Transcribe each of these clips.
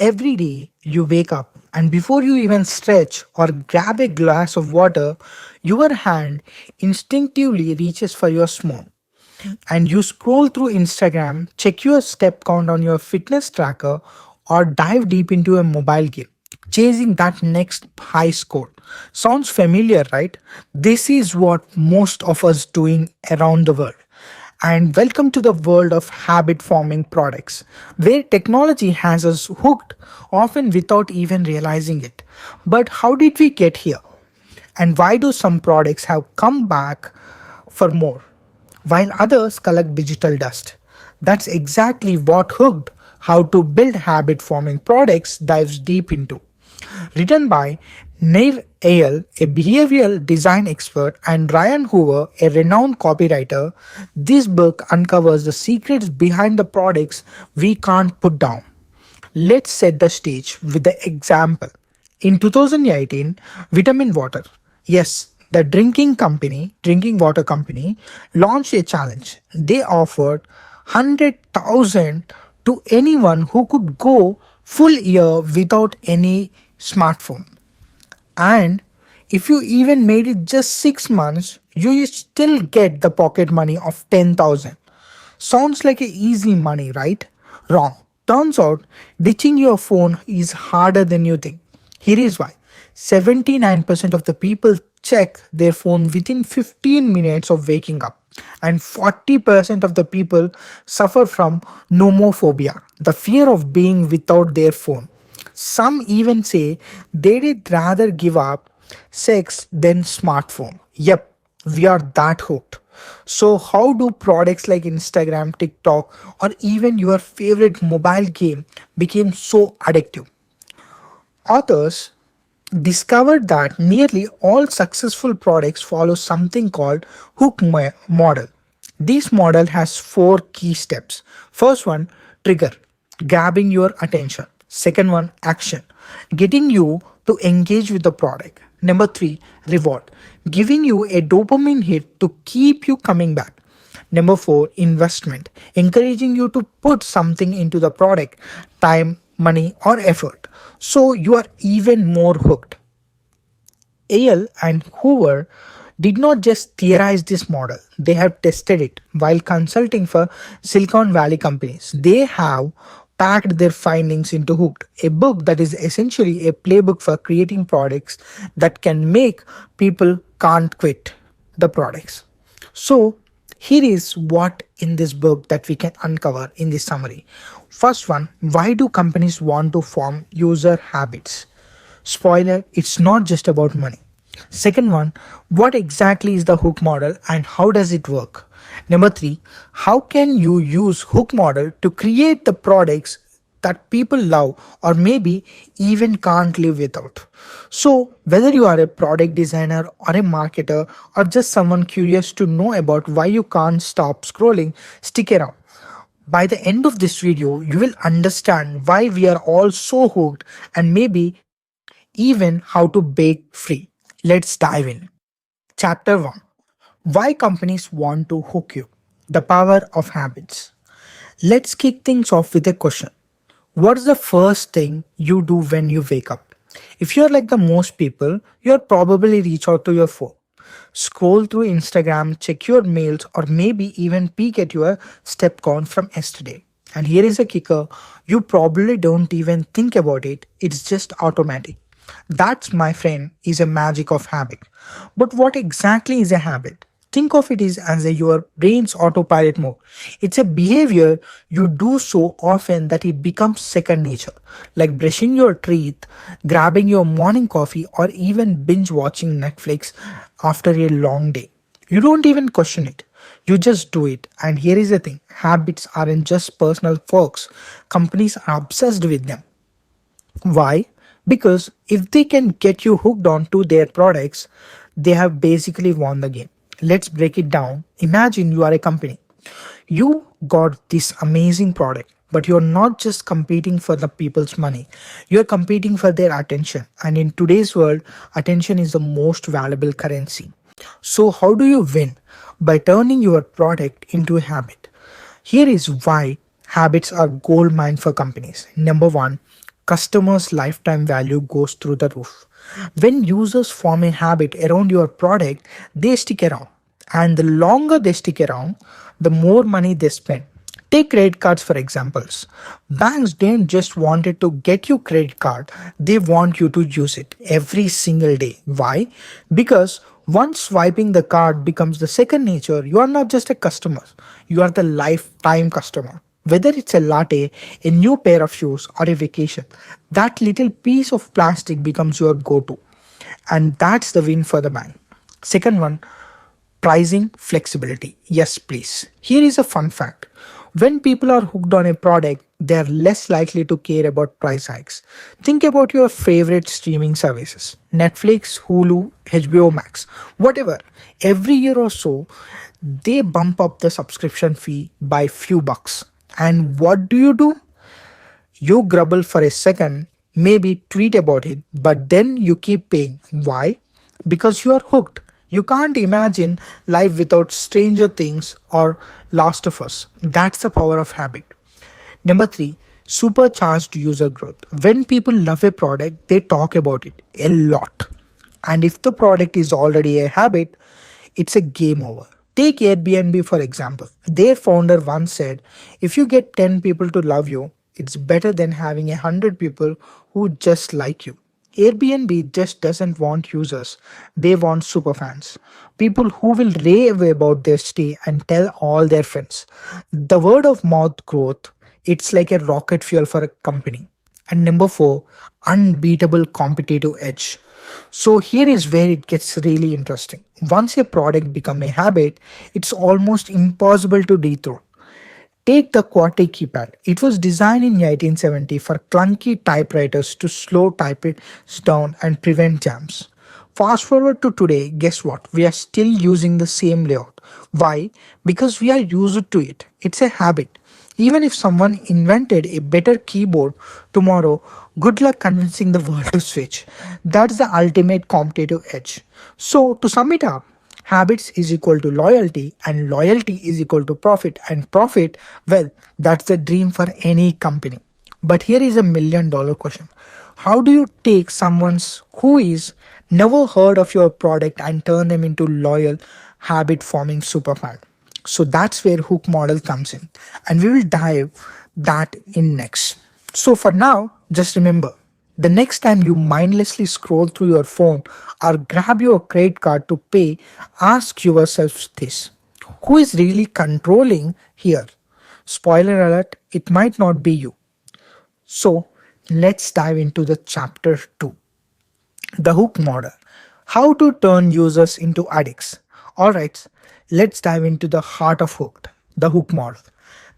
Every day you wake up, and before you even stretch or grab a glass of water, your hand instinctively reaches for your phone. And you scroll through Instagram, check your step count on your fitness tracker, or dive deep into a mobile game, chasing that next high score. Sounds familiar, right? This is what most of us doing around the world. And welcome to the world of habit forming products, where technology has us hooked, often without even realizing it. But how did we get here? And why do some products have come back for more, while others collect digital dust? That's exactly what Hooked, How to Build Habit Forming Products dives deep into. Written by Eyal, a behavioral design expert, and Ryan Hoover, a renowned copywriter, this book uncovers the secrets behind the products we can't put down. Let's set the stage with the example. In 2018, Vitamin Water, yes, the drinking water company, launched a challenge. They offered 100,000 to anyone who could go full year without any smartphone. And if you even made it just 6 months, you still get the pocket money of 10,000. Sounds like a easy money, right? Wrong. Turns out ditching your phone is harder than you think. Here is why. 79% of the people check their phone within 15 minutes of waking up, and 40% of the people suffer from nomophobia, the fear of being without their phone. Some even say they'd rather give up sex than smartphone. Yep, we are that hooked. So how do products like Instagram, TikTok, or even your favorite mobile game become so addictive? Authors discovered that nearly all successful products follow something called model. This model has four key steps. First one, trigger, grabbing your attention. Second one, action, getting you to engage with the product. Number three, reward, giving you a dopamine hit to keep you coming back. Number four, investment, encouraging you to put something into the product, time, money, or effort, so you are even more hooked. Eyal and Hoover did not just theorize this model, they have tested it while consulting for Silicon Valley companies. They have packed their findings into Hooked, a book that is essentially a playbook for creating products that can make people can't quit the products. So, here is what in this book that we can uncover in this summary. First one, why do companies want to form user habits? Spoiler, it's not just about money. Second one, what exactly is the hook model and how does it work? Number three, how can you use hook model to create the products that people love or maybe even can't live without? So, whether you are a product designer or a marketer or just someone curious to know about why you can't stop scrolling, stick around. By the end of this video, you will understand why we are all so hooked and maybe even how to bake free. Let's dive in. Chapter 1, why companies want to hook you. The power of habits. Let's kick things off with a question. What's the first thing you do when you wake up? If you're like the most people, you'll probably reach out to your phone, scroll through Instagram, check your mails, or maybe even peek at your step count from yesterday. And here is a kicker, you probably don't even think about it, it's just automatic. That's, my friend, is a magic of habit. But what exactly is a habit? Think of it as your brain's autopilot mode. It's a behavior you do so often that it becomes second nature, like brushing your teeth, grabbing your morning coffee, or even binge watching Netflix after a long day. You don't even question it. You just do it. And here is the thing, habits aren't just personal quirks, companies are obsessed with them. Why? Because if they can get you hooked on to their products, they have basically won the game. Let's break it down. Imagine you are a company. You got this amazing product, but you're not just competing for the people's money. You're competing for their attention. And in today's world, attention is the most valuable currency. So how do you win? By turning your product into a habit. Here is why habits are gold mine for companies. Number one, customers' lifetime value goes through the roof. When users form a habit around your product, they stick around. And the longer they stick around, the more money they spend. Take credit cards for examples. Banks don't just want it to get you credit card, they want you to use it every single day. Why? Because once swiping the card becomes the second nature, you are not just a customer, you are the lifetime customer. Whether it's a latte, a new pair of shoes, or a vacation, that little piece of plastic becomes your go to. And that's the win for the bank. Second one, pricing flexibility. Yes, please. Here is a fun fact. When people are hooked on a product, they are less likely to care about price hikes. Think about your favorite streaming services Netflix, Hulu, HBO Max, whatever. Every year or so, they bump up the subscription fee by few bucks. And what do? You grumble for a second, maybe tweet about it, but then you keep paying. Why? Because you are hooked. You can't imagine life without Stranger Things or Last of Us. That's the power of habit. Number three, supercharged user growth. When people love a product, they talk about it a lot. And if the product is already a habit, it's a game over. Take Airbnb for example. Their founder once said, if you get 10 people to love you, it's better than having 100 people who just like you. Airbnb just doesn't want users, they want superfans. People who will rave about their stay and tell all their friends. The word of mouth growth, it's like a rocket fuel for a company. And number four, unbeatable competitive edge. So here is where it gets really interesting. Once a product becomes a habit, it's almost impossible to dethrone. Take the QWERTY keypad. It was designed in 1870 for clunky typewriters to slow types down and prevent jams. Fast forward to today, guess what? We are still using the same layout. Why? Because we are used to it. It's a habit. Even if someone invented a better keyboard tomorrow, good luck convincing the world to switch. That's the ultimate competitive edge. So, to sum it up, habits is equal to loyalty, and loyalty is equal to profit, and profit, well, that's the dream for any company. But here is $1 million question. How do you take someone's who is never heard of your product and turn them into loyal habit forming superfan? So that's where hook model comes in, and we will dive that in next. So for now, just remember, the next time you mindlessly scroll through your phone or grab your credit card to pay, ask yourself this: who is really controlling here? Spoiler alert, it might not be you. So let's dive into the chapter 2, the hook model. How to turn users into addicts. Alright, let's dive into the heart of hooked, the hook model.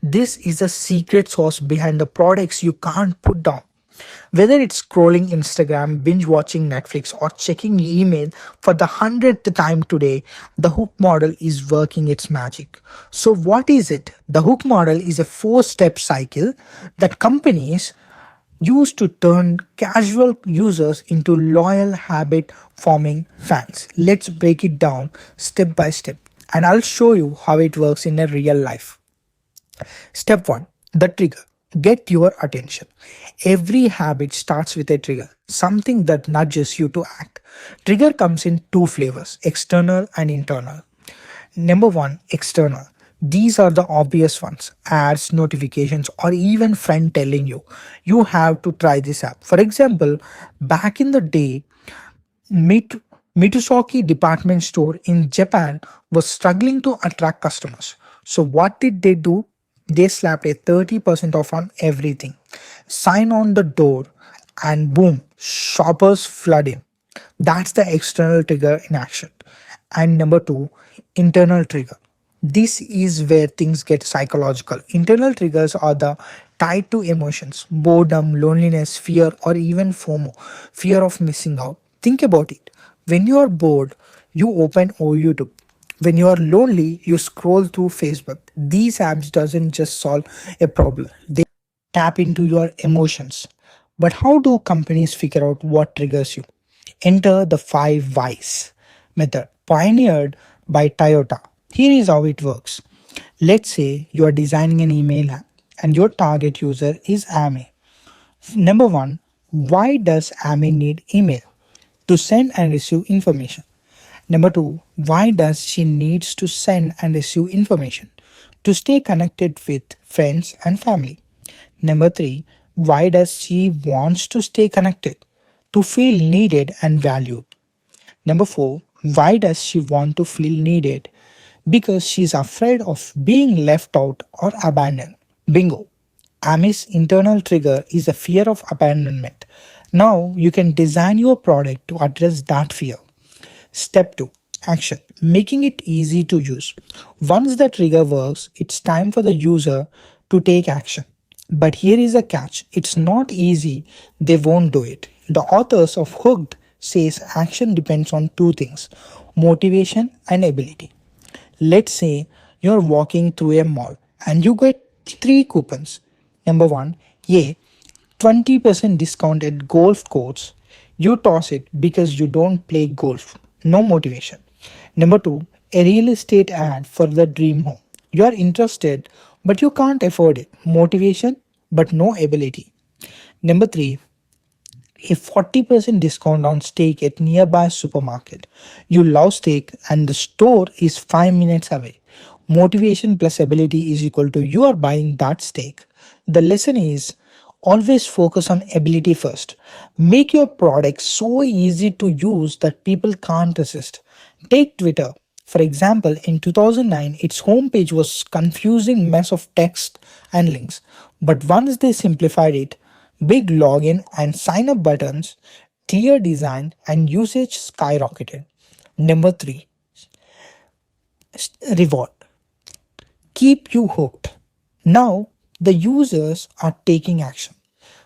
This is the secret sauce behind the products you can't put down. Whether it's scrolling Instagram, binge watching Netflix, or checking email for the 100th time today, the hook model is working its magic. So, what is it? The hook model is a 4 step cycle that companies use to turn casual users into loyal habit forming fans. Let's break it down step by step, and I'll show you how it works in a real life. Step 1, the trigger. Get your attention. Every habit starts with a trigger, something that nudges you to act. Trigger comes in two flavors, external and internal. Number one, external. These are the obvious ones: ads, notifications, or even friend telling you you have to try this app. For example, back in the day, Mit- Mitsubishi department store in Japan was struggling to attract customers. So what did they do? They slapped a 30% off on everything. Sign on the door, and boom, shoppers flood in. That's the external trigger in action. And number two, internal trigger. This is where things get psychological. Internal triggers are the tied to emotions, boredom, loneliness, fear, or even FOMO, fear of missing out. Think about it. When you are bored, you open YouTube. When you are lonely, you scroll through Facebook. These apps doesn't just solve a problem. They tap into your emotions. But how do companies figure out what triggers you? Enter the 5 whys method, pioneered by Toyota. Here is how it works. Let's say you are designing an email app and your target user is AME. Number one, why does Amy need email? To send and receive information. Number two, why does she needs to send and receive information? To stay connected with friends and family. Number three, why does she wants to stay connected? To feel needed and valued. Number four, why does she want to feel needed? Because she's afraid of being left out or abandoned. Bingo. Amy's internal trigger is a fear of abandonment. Now you can design your product to address that fear. Step 2, action. Making it easy to use. Once the trigger works, it's time for the user to take action. But here is a catch. It's not easy. They won't do it. The authors of Hooked says action depends on two things: motivation and ability. Let's say you're walking through a mall and you get three coupons. Number one, yeah, 20% discount at golf course. You toss it because you don't play golf. No motivation. Number two, a real estate ad for the dream home. You are interested, but you can't afford it. Motivation, but no ability. Number three, a 40% discount on steak at nearby supermarket. You love steak and the store is 5 minutes away. Motivation plus ability is equal to you are buying that steak. The lesson is always focus on ability first. Make your product so easy to use that people can't resist. Take Twitter. For example, in 2009, its homepage was confusing mess of text and links. But once they simplified it, big login and sign up buttons, clear design, and usage skyrocketed. Number three, reward. Keep you hooked. Now the users are taking action.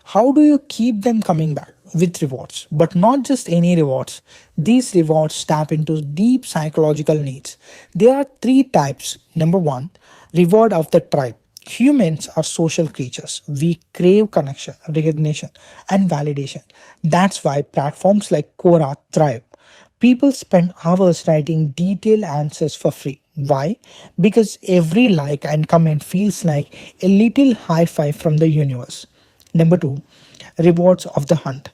How do you keep them coming back? With rewards, but not just any rewards. These rewards tap into deep psychological needs. There are three types. Number one, reward of the tribe. Humans are social creatures. We crave connection, recognition, and validation. That's why platforms like Quora thrive. People spend hours writing detailed answers for free. Why? Because every like and comment feels like a little high five from the universe. Number two, rewards of the hunt.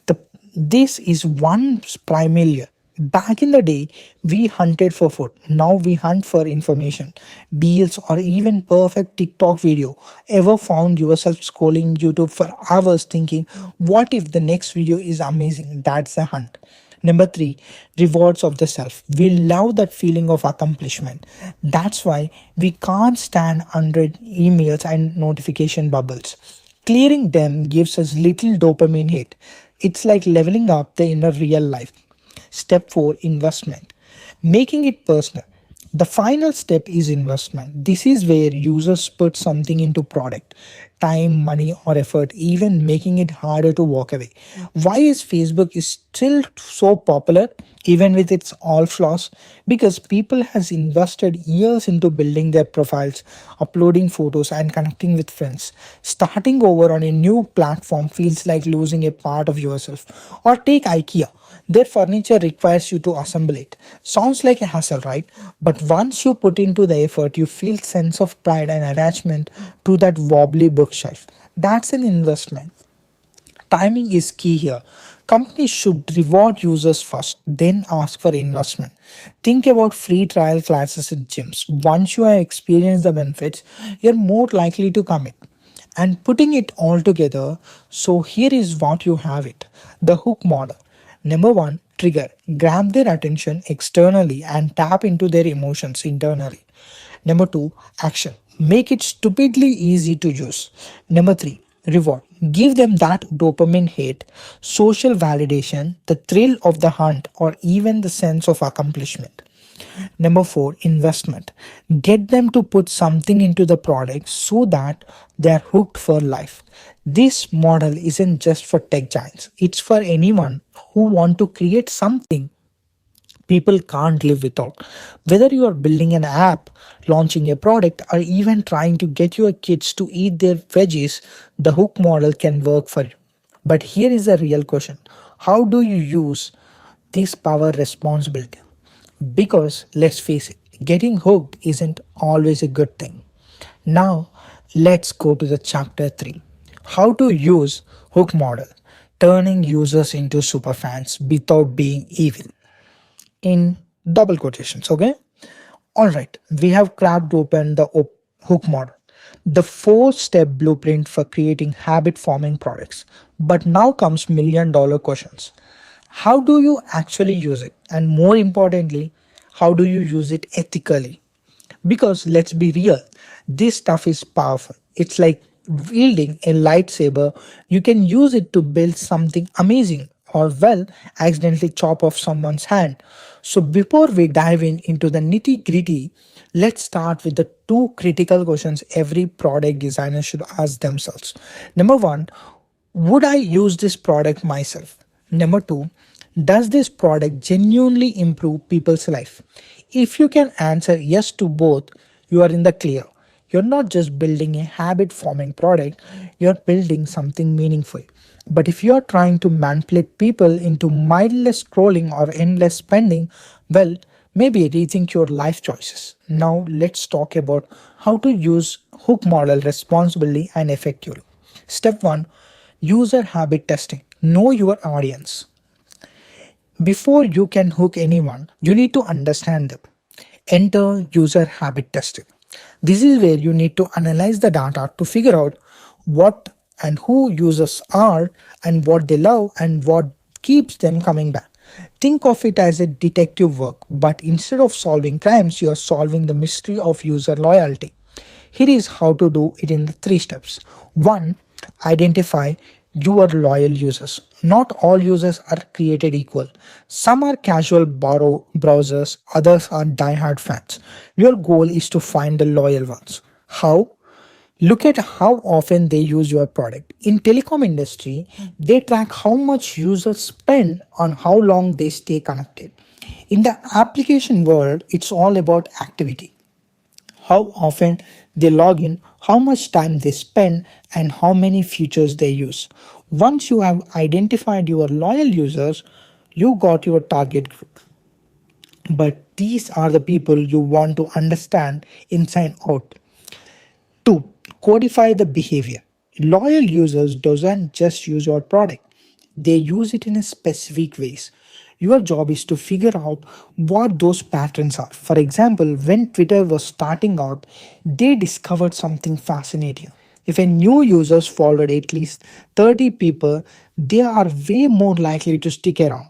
The, this is one primarily. Back in the day, we hunted for food. Now we hunt for information, deals, or even perfect TikTok video. Ever found yourself scrolling YouTube for hours thinking, what if the next video is amazing? That's a hunt. Number three, rewards of the self. We love that feeling of accomplishment. That's why we can't stand 100 emails and notification bubbles. Clearing them gives us little dopamine hit. It's like leveling up the inner real life. Step 4, investment. Making it personal. The final step is investment. This is where users put something into product, time, money, or effort, even making it harder to walk away. Why is Facebook is still so popular even with its all flaws? Because people has invested years into building their profiles, uploading photos, and connecting with friends. Starting over on a new platform feels like losing a part of yourself. Or take IKEA. Their furniture requires you to assemble it. Sounds like a hassle, right? But once you put into the effort, you feel sense of pride and attachment to that wobbly bookshelf. That's an investment. Timing is key here. Companies should reward users first, then ask for investment. Think about free trial classes in gyms. Once you have experienced the benefits, you're more likely to commit. And putting it all together, so here is what you have it: the hook model. Number one, trigger. Grab their attention externally and tap into their emotions internally. Number two, action. Make it stupidly easy to use. Number three, reward. Give them that dopamine hit, social validation, the thrill of the hunt, or even the sense of accomplishment. Number four, investment. Get them to put something into the product so that they're hooked for life. This model isn't just for tech giants, it's for anyone who want to create something people can't live without. Whether you are building an app, launching a product, or even trying to get your kids to eat their veggies, the hook model can work for you. But here is a real question: how do you use this power responsibility? Because let's face it, getting hooked isn't always a good thing. Now, let's go to the chapter 3: How to use hook model, turning users into superfans without being evil. In double quotations, okay? All right, we have cracked open the hook model, the four-step blueprint for creating habit-forming products. But now comes million-dollar questions. How do you actually use it? And more importantly, how do you use it ethically? Because let's be real, this stuff is powerful. It's like wielding a lightsaber. You can use it to build something amazing or, well, accidentally chop off someone's hand. So, before we dive into the nitty gritty, let's start with the two critical questions every product designer should ask themselves. Number one, would I use this product myself? Number two, does this product genuinely improve people's life? If you can answer yes to both, you are in the clear. You're not just building a habit forming product, you're building something meaningful. But if you're trying to manipulate people into mindless scrolling or endless spending, well, maybe rethink your life choices. Now, let's talk about how to use hook model responsibly and effectively. Step 1, user habit testing. Know your audience. Before you can hook anyone, you need to understand them. Enter user habit testing. This is where you need to analyze the data to figure out what and who users are and what they love and what keeps them coming back. Think of it as a detective work, but instead of solving crimes, you are solving the mystery of user loyalty. Here is how to do it in the three steps. 1. Identify your loyal users. Not all users are created equal. Some are casual browsers, others are die-hard fans. Your goal is to find the loyal ones. How? Look at how often they use your product. In telecom industry, they track how much users spend on how long they stay connected. In the application world, it's all about activity, how often they log in, how much time they spend, and how many features they use. Once you have identified your loyal users, you got your target group. But these are the people you want to understand inside out. 2. Codify the behavior. Loyal users doesn't just use your product. They use it in a specific ways. Your job is to figure out what those patterns are. For example, when Twitter was starting out, they discovered something fascinating. If a new users followed at least 30 people, they are way more likely to stick around.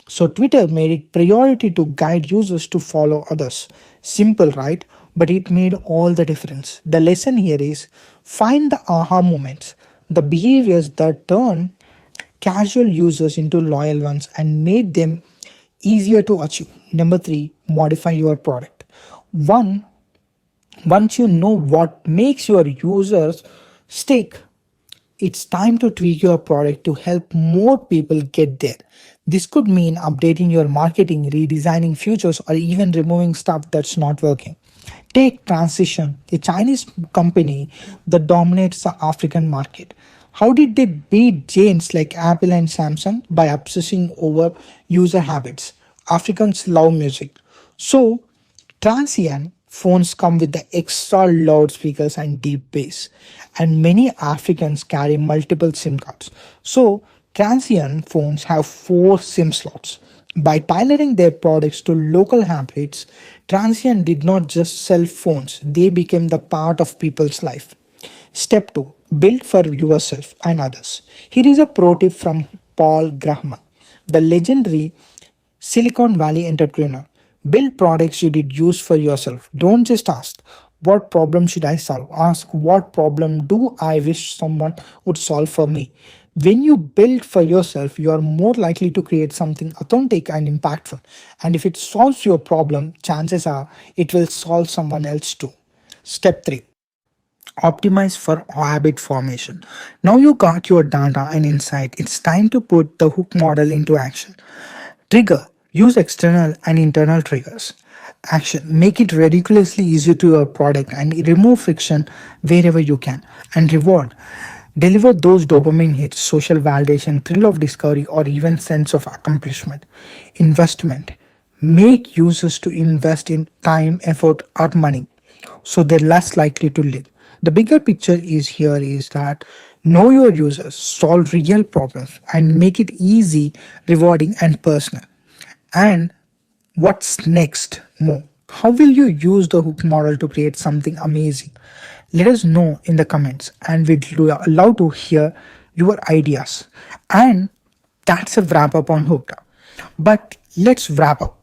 So Twitter made it priority to guide users to follow others. Simple, right? But it made all the difference. The lesson here is find the aha moments, the behaviors that turn casual users into loyal ones and made them easier to achieve. Number 3, modify your product. One Once you know what makes your users stick, it's time to tweak your product to help more people get there. This could mean updating your marketing, redesigning features, or even removing stuff that's not working. Take Transition, a Chinese company that dominates the African market. How did they beat giants like Apple and Samsung? By obsessing over user habits. Africans love music. So Transient phones come with the extra loudspeakers and deep bass, and many Africans carry multiple SIM cards. So, transient phones have 4 SIM slots. By tailoring their products to local habits, Transient did not just sell phones, they became the part of people's life. Step 2, build for yourself and others. Here is a pro tip from Paul Graham, the legendary Silicon Valley entrepreneur. Build products you did use for yourself. Don't just ask, what problem should I solve? Ask, what problem do I wish someone would solve for me? When you build for yourself, you are more likely to create something authentic and impactful. And if it solves your problem, chances are it will solve someone else too. Step 3, optimize for habit formation. Now you got your data and insight. It's time to put the hook model into action. Trigger. Use external and internal triggers. Action. Make it ridiculously easy to your product and remove friction wherever you can. And reward. Deliver those dopamine hits, social validation, thrill of discovery, or even sense of accomplishment. Investment. Make users to invest in time, effort, or money so they're less likely to leave. The bigger picture is here is that Know your users, solve real problems, and make it easy, rewarding, and personal. And what's next? More. How will you use the hook model to create something amazing? Let us know in the comments, and we'd love to hear your ideas. And that's a wrap up on Hooked. But let's wrap up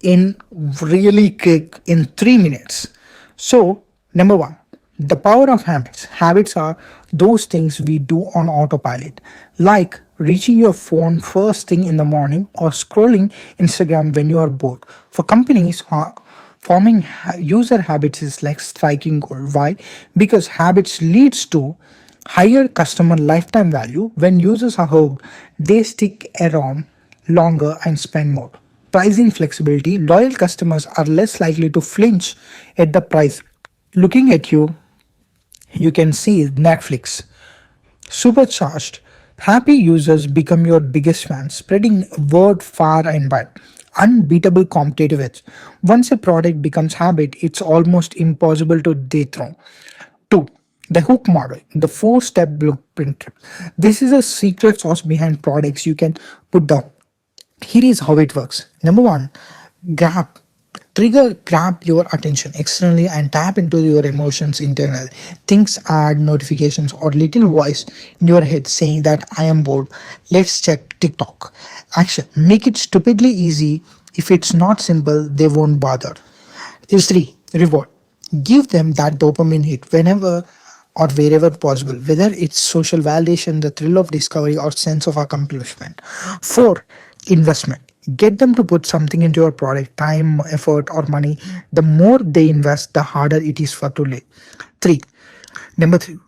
in really quick in 3 minutes. So, number one, the power of habits. Habits are those things we do on autopilot, like reaching your phone first thing in the morning or scrolling Instagram when you are bored. For companies, forming user habits is like striking gold. Why? Because habits leads to higher customer lifetime value. When users are hooked, they stick around longer and spend more. Pricing flexibility. Loyal customers are less likely to flinch at the price. Looking at you, you can see Netflix. Supercharged. Happy users become your biggest fans, spreading word far and wide. Unbeatable competitive edge. Once a product becomes habit, it's almost impossible to dethrone. Two, the hook model, the four-step blueprint. This is a secret sauce behind products you can put down. Here is how it works. Number one, grab. Grab your attention externally and tap into your emotions internally. Things, add notifications or little voice in your head saying that I am bored. Let's check TikTok. Action. Make it stupidly easy. If it's not simple, they won't bother. Is three, reward. Give them that dopamine hit whenever or wherever possible, whether it's social validation, the thrill of discovery, or sense of accomplishment. Four, investment. Get them to put something into your product, time, effort, or money. The more they invest, the harder it is for to live. Three, Number three,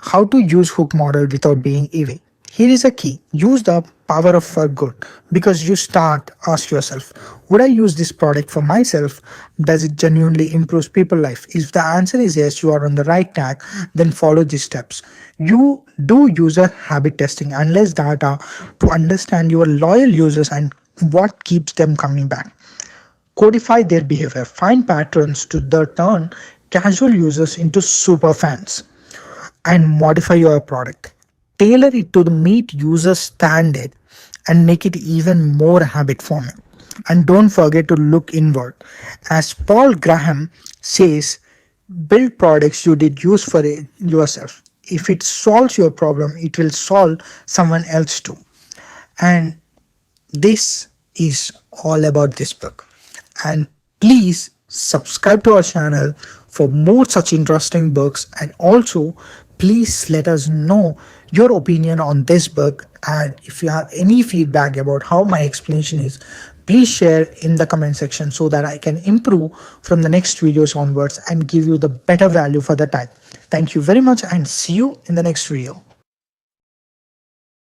how to use hook model without being evil. Here is a key. Use the power of for good because you start ask yourself, would I use this product for myself? Does it genuinely improve people's life? If the answer is yes, you are on the right track, then follow these steps. You do user habit testing, analyze data to understand your loyal users and what keeps them coming back. Codify their behavior, find patterns to turn casual users into super fans, and modify your product. Tailor it to the meet user standard and make it even more habit forming. And don't forget to look inward. As Paul Graham says, build products you did use for it yourself. If it solves your problem, it will solve someone else too. And this is all about this book. And please subscribe to our channel for more such interesting books, and also please let us know your opinion on this book, and if you have any feedback about how my explanation is, please share in the comment section so that I can improve from the next videos onwards and give you the better value for the time. Thank you very much and see you in the next video.